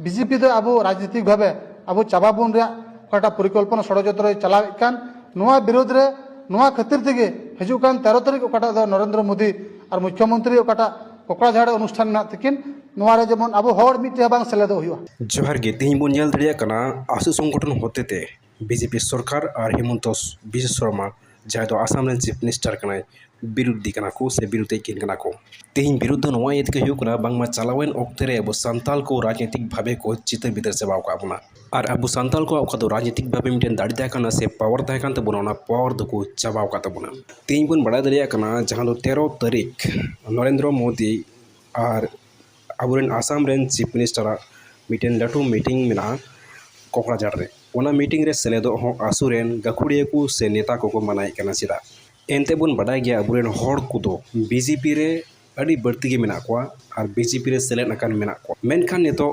BJP दो अब राजनीतिक भावे अब चाबाबुन परिकल्पना षड्यंत्र चलावेकान विरोध रे खातिर तेगे हजुकान 13 तारीख ओकाटा नरेंद्र मोदी और मुख्यमंत्री ओकाटा कोकड़ाझाड़ अनुष्ठान में तकिन जेमन अब हर मिटे बांग सेलेदो हुआ। जोहार गे तेज बन नेल दड़िया कना आसु संगठन होते बीजेपी सरकार और हेमंत बिश्व शर्मा जहाँ तो आसाम रेन चीफ मिनिस्टर कना विरोधी कना को से विरोधी किन कना को तेज विरुद्ध नवा इतके हुकना बांगमा चलावेन ओक्ते रे अब सांताल को राजनीतिक भावे को चित्र बितर चबाव का बुना और अब सांताल को अका राजनीतिक भावे मिटन दाड़ी तहकना से पावर तहकन तबुना ना पावर दको चबाव का तबुना तेज बन बड़ा दड़िया कना जहाँ तो 13 तारीख नरेंद्र मोदी और अब आसाम रेन चीफ मिनिस्टर मिटन लाटू मीटिंग में कोकड़ाझाड़ रे ओना मीटिंग रे सेलेदो हो आसुरेन गाखुड़िया को से नेता को मनाए कना चिदा एनते बन बड़ा गया अब हर को बीजेपी रे अड़ी बढ़ती के मेना को और बीजेपी रे सेलेद अकान मेना को मेनखान नेतो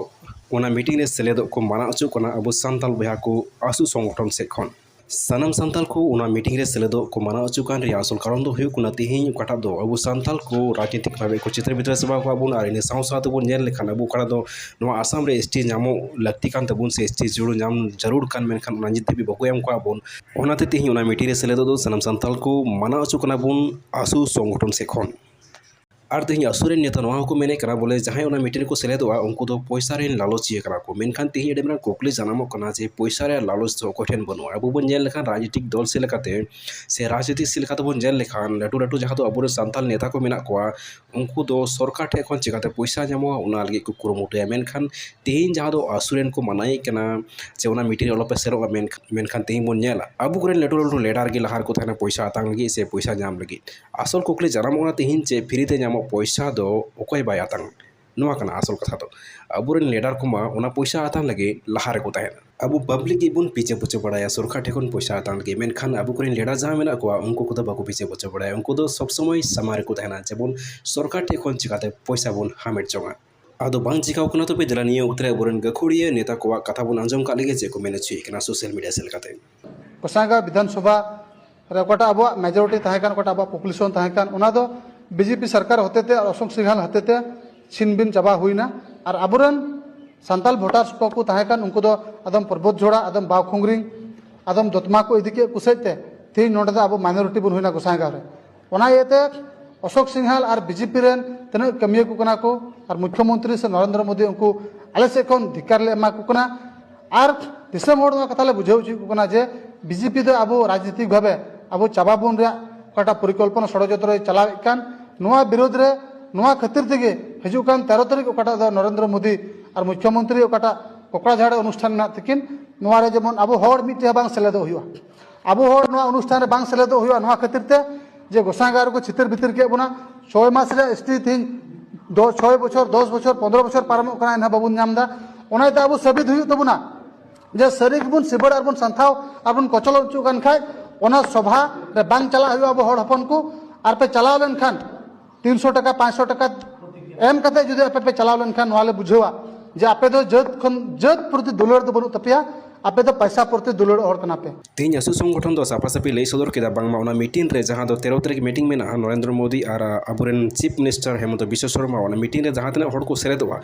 ओना मीटिंग रे सेलेदो को माना अचु कना अब सांताल बहा को आसु संगठन से खन सानाम सांताल को ओना मीटिंग रे सेलेदो को माना अचु कान रे असल कारण दो हुई कुना तिहिं काटा दो अब सांताल को राजनीतिक भावे को चित्र बितर सबा को अबुन और इन साव साथ बन नेल लेखान अब काटा दो नवा आसाम रे एसटी नामो लगती कान तबुन से एसटी जुड़ो नाम जरूर कान मेनखान ओना जिते भी बको एम को अबुन ओनाते तिहिं ओना मीटिंग रे सेलेदो दो सानाम सांताल को माना अचु कना बुन आसु संगठन से खन और तेज आसुरेन नेता को मेने कना बोले जहाँ ओना मीटिंग को सेलेदोआ उनको तो पैसा रेन लालचिए कना को मेनखान तेज एडे कुकली जानामो कना जे पैसा रे लालच तो अकोठेन बनुआ अब बन जेल लेखान राजनीतिक दल से लेकाते से राजनीतिक से लेकाते बन जेल लेखान लाटू लाटू जहाँ तो अब सांताल नेता को मेना कोआ उनको तो सरकार ठे खन चिकाते पैसा जामोआ उना लगे को कुरुमुटुया मेनखान तेज जहाँ तो आसुरेन को मनाई कना जे ओना मीटिंग अलपे सेरोआ मेनखान तेज बन जेला अब को लाटू लाटू लेडार गे लहार को थाना पैसा आतांग लगी से पैसा जाम लगी आसल कुकली जानामो तेज जे फ्रीते जामो पैसा दो ओकोय बाय आतांग नवा कना आसल कथा दो अब लेडार कुमा ओना पैसा आतांग लगे लहार को तहना अब पब्लिक के बुन पीछे पुचे बड़ाया सरकार ठेकन पैसा आतांग लगे मेनखान अब को लेडार जहाँ मेना को उनको को बाको पीछे पुचे बड़ाया उनको तो सब समय समारे को तहना जेबन सरकार ठेकन चिकाते पैसा बुन हामेट चोंगा आदो बांग चिकाव कना तो पे दलानिया उतरे बोरन गखुड़िया नेता को कथा बुन अंजम का लगे जे को मेने छुई कना सोशल मीडिया से लकाते कोसागा विधानसभा रे कोटा अब मेजॉरिटी तहकान कोटा अब पॉपुलेशन तहकान ओना दो बीजेपी सरकार होते थे और अशोक सिंघाल होते थे छिनबिन चाबा हुईना और अबुरन सांताल भोटार्स को तहकान उनको दो आदम पर्वत जोड़ा आदम बावखुंगरिंग आदम दोतमा को इदिके कुसैते थी नोडे अब माइनॉरिटी बन हुईना गोसाईगांव रे ओना येते अशोक सिंघाल और बीजेपी रेन तने कमिया को कना को और मुख्यमंत्री से नरेंद्र मोदी उनको आले से कोन धिकार ले एमा को कना और दिसम होड़ कथा ले बुझाउ ची को कना जे बीजेपी दो अब राजनीतिक भावे अब चाबाबुन काटा परिकल्पना षड्यंत्र चलावेकान विरोध रे खातिर तेगे हजुकान 13 तारीख ओकाटा नरेंद्र मोदी और मुख्यमंत्री ओकाटा कोकड़ाझाड़ अनुष्ठान में तकिन जेमन अब हर मिटे बांग सेलेदो हुआ अब हर अनुष्ठान बांग सेलेदो हुआ खातिर ते जे गोसाईगांव को चितर बितर के बना 6 मास रे एसटी तीन 6 बछर 10 बछर 15 बछर पारमो कना एना बाबुन नामदा ओनाते अब साबित हुई तबुना जे सरीक बुन सिबड़ और बुन संथाव और बुन कचल चु कान खाय ओना सभा रे बांग चला हुआ अब हड़ हपन को और पे चलाव लेन खान 300 टका 500 टका एम कते जुदे आपे पे चलाव लेन खान वाले बुझेवा जे आपे दो जत प्रति दुलर दो बनु तपिया आपे दो पैसा प्रति दुलर और कना पे तीन आसु संगठन दो साफा साफी लई सदर केदा बांगमा ओना मीटिंग रे जहां दो 13 तारीख मीटिंग में ना नरेंद्र मोदी और अबुरेन चीफ मिनिस्टर हेमंत बिश्व शर्मा ओना मीटिंग रे जहां तने हड़ को सेलेदोआ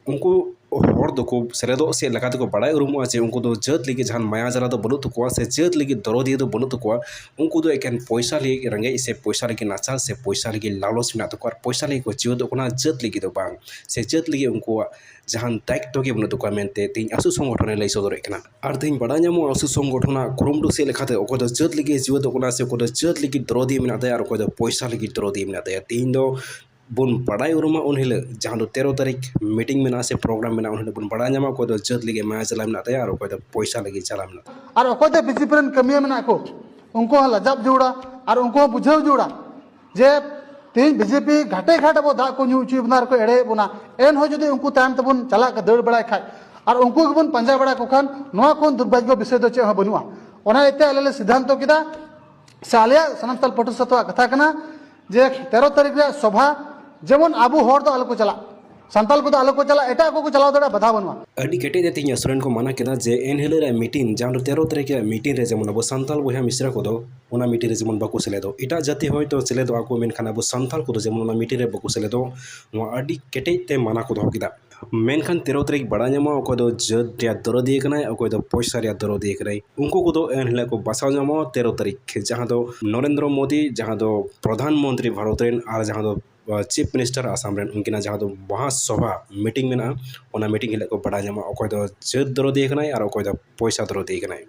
उनको हर दो सेलेदो से लगाते को बड़ा उरुमो आछे उनको दो जत लगी जहां माया जला दो बनु तको से जत लगी दरदी दो बनु तको उनको दो एकेन पैसा लगी रंगे से पैसा लगी नाचाल से पैसा लगी लालच में तको पैसा लगी को जियो दो कोना जत लगी दो बांग से जत लगी उनको जहां दायित्व के बनु तको मेनते तीन आसु संगठन लई सदर एकना और तीन बड़ा नामो आसु संगठन कुरुमडु से लेखाते ओको दो जत लगी जियो दो कोना से को दो जत लगी दरदी में नाते और को दो पैसा लगी दरदी में नाते तीन दो बुन बड़ा उरुमा उन हिल जहाँ 13 तारीख मीटिंग में ना से प्रोग्राम में ना उन बुन बड़ा नामा को दो जत लगे माया चला में और को दो पैसा लगी चला में और ओको दे बीजेपी रन कमिया में ना को उनको लजाब जोड़ा और उनको बुझाव जोड़ा जे तीन बीजेपी घाटे घाटे बो दा को न्यू ची बना को एड़े बना एन हो जदि उनको ताम तबन चला का दड़ बड़ा खाय और उनको बन पंजा बड़ा को खान नोआ कोन दुर्भाग्य विषय दो चे बनुआ ओना एते आले सिद्धांत किदा सालिया सनमतल पटु सतवा कथा कना जे 13 तारीख रे सभा जेमन आबू हर तो आलो को चला सांताल को आलो को चला एटा को चलाव दड़ा बधा बनवा अडी केटे दे तिन असुरन को माना केदा जे एन हेले रे मीटिंग जहां 13 तारीख के मीटिंग रे जेमन अब सांताल बहा मिश्रा को दो ओना मीटिंग रे जेमन बाको सेले दो एटा जाति होय तो सेले दो आको मेन खाना अब सांताल को जेमन ओना मीटिंग रे बाको सेले दो नो अडी केटे ते माना को दो किदा मेनखान 13 तारीख बड़ा ᱧᱟᱢᱚᱜᱼᱟ ᱚᱠᱚᱭ ᱫᱚ ᱡᱟᱹᱛ ᱨᱮᱭᱟᱜ ᱫᱚᱨᱚᱫᱤᱭᱟᱹ ᱠᱟᱱᱟᱭ ᱚᱠᱚᱭ ᱫᱚ ᱯᱚᱭᱥᱟ ᱨᱮᱭᱟᱜ ᱫᱚᱨᱚᱫᱤᱭᱟᱹ ᱠᱟᱱᱟᱭ ᱩᱱᱠᱩ ᱠᱚᱫᱚ ᱮᱱᱦᱤᱞᱳᱜ ᱠᱚ ᱵᱟᱥᱟᱣ ᱧᱟᱢᱚᱜᱼᱟ 13 तारीख ᱡᱟᱦᱟᱸ ᱫᱚ नरेंद्र मोदी ᱡᱟᱦᱟᱸ ᱫᱚ ᱯᱨᱚᱫᱷᱟᱱ ᱢᱚᱱᱛᱨᱤ ᱵᱷᱟᱨᱚᱛ ᱨᱮᱱ ᱟᱨ ᱡᱟᱦᱟᱸ ᱫᱚ চিফ মিনিস্টার আসাম ᱨᱮᱱ ᱩᱱᱠᱤᱱᱟᱜ ᱡᱟᱦᱟᱸ ᱫᱚ ᱢᱚᱦᱟᱥᱚᱵᱷᱟ ᱢᱤᱴᱤᱝ ᱢᱮᱱᱟᱜᱼᱟ ᱚᱱᱟ ᱢᱤᱴᱤᱝ ᱦᱤᱞᱳᱜ ᱠᱚ ᱵᱟᱰᱟᱭ ᱧᱟᱢᱟ ᱚᱠᱚᱭ ᱫᱚ ᱡᱟᱹᱛ ᱫᱚᱨᱚᱫᱤᱭᱟᱹ ᱠᱟᱱᱟᱭ ᱟᱨ ᱚᱠᱚᱭ ᱫᱚ ᱯᱚᱭᱥᱟ ᱫᱚᱨᱚᱫᱤᱭᱟᱹ ᱠᱟᱱᱟᱭ।